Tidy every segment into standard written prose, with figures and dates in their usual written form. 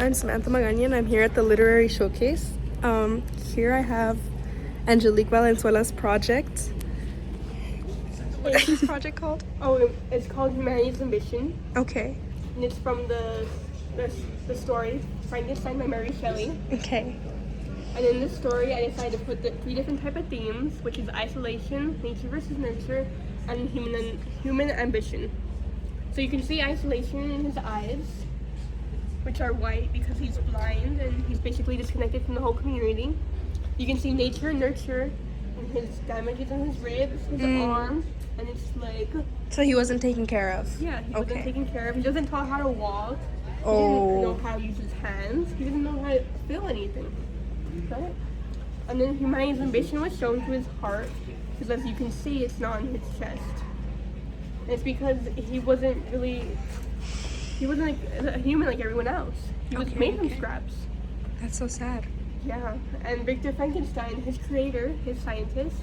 I'm Samantha Magaña and I'm here at the Literary Showcase. Here I have Angelique Valenzuela's project. What is this project called? Oh, it's called Humanity's Ambition. Okay. And it's from the story Frankenstein by Mary Shelley. Okay. And in this story, I decided to put the 3 different type of themes, which is isolation, nature versus nurture, and human ambition. So you can see isolation in his eyes, which are white because he's blind and he's basically disconnected from the whole community. You can see nature and nurture in his damages in his ribs, his arms, and his leg. So he wasn't taken care of? Yeah, he wasn't taken care of. He doesn't taught how to walk. He Oh. didn't know how to use his hands. He didn't know how to feel anything. Right? And then humanity's ambition was shown to his heart, because as you can see, it's not in his chest. And it's because he wasn't like a human like everyone else. He was made from scraps. That's so sad. Yeah, and Victor Frankenstein, his creator, his scientist,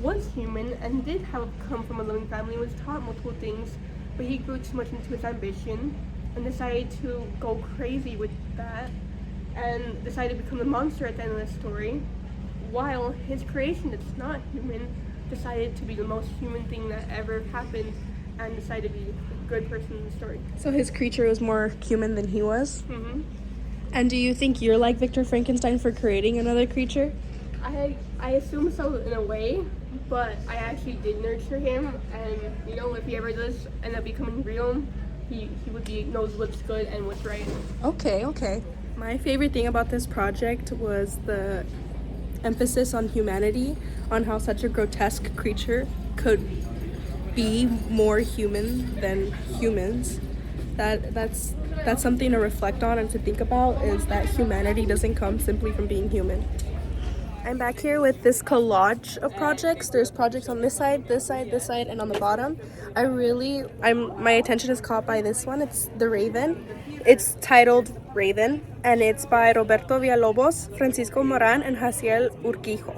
was human and did have come from a loving family and was taught multiple things, but he grew too much into his ambition and decided to go crazy with that and decided to become the monster at the end of the story, while his creation that's not human decided to be the most human thing that ever happened and decided to be a good person in the story. So his creature was more human than he was? Mm-hmm. And do you think you're like Victor Frankenstein for creating another creature? I assume so in a way, but I actually did nurture him, and you know, if he ever does end up becoming real, he knows what's good and what's right. Okay. My favorite thing about this project was the emphasis on humanity, on how such a grotesque creature could be more human than humans. That's something to reflect on and to think about, is that humanity doesn't come simply from being human. I'm back here with this collage of projects. There's projects on this side, and on the bottom. My attention is caught by this one. It's The Raven. It's titled Raven, and it's by Roberto Villalobos, Francisco Moran, and Jaciel Urquijo.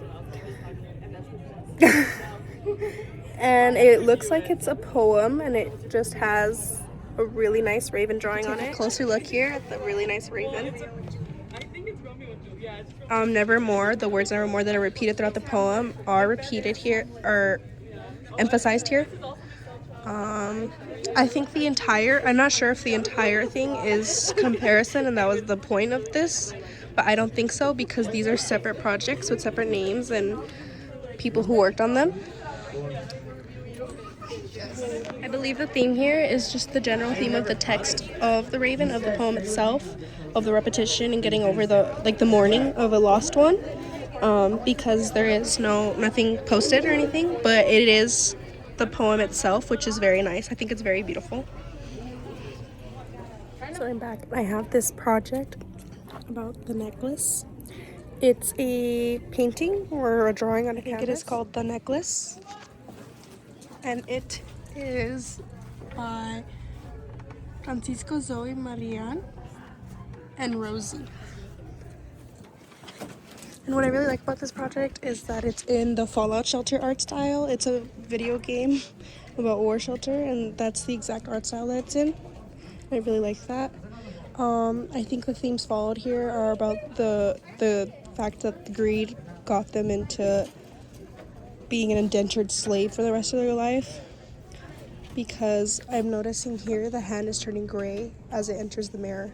And it looks like it's a poem, and it just has a really nice raven drawing on it. Take a closer look here at the really nice raven. Nevermore, the words nevermore that are repeated throughout the poem are repeated here, or emphasized here. I think I'm not sure if the entire thing is comparison and that was the point of this, but I don't think so, because these are separate projects with separate names and people who worked on them. I believe the theme here is just the general theme of the text of the Raven, of the poem itself, of the repetition and getting over the mourning of a lost one, because there is nothing posted or anything, but it is the poem itself, which is very nice. I think it's very beautiful. So I'm back. I have this project about the necklace. It's a painting or a drawing on a canvas. I think it is called The Necklace, and it is by Francisco, Zoe, Marianne, and Rosie. And what I really like about this project is that it's in the Fallout Shelter art style. It's a video game about war shelter, and that's the exact art style that it's in. I really like that. I think the themes followed here are about the fact that the greed got them into being an indentured slave for the rest of their life. Because I'm noticing here the hand is turning gray as it enters the mirror.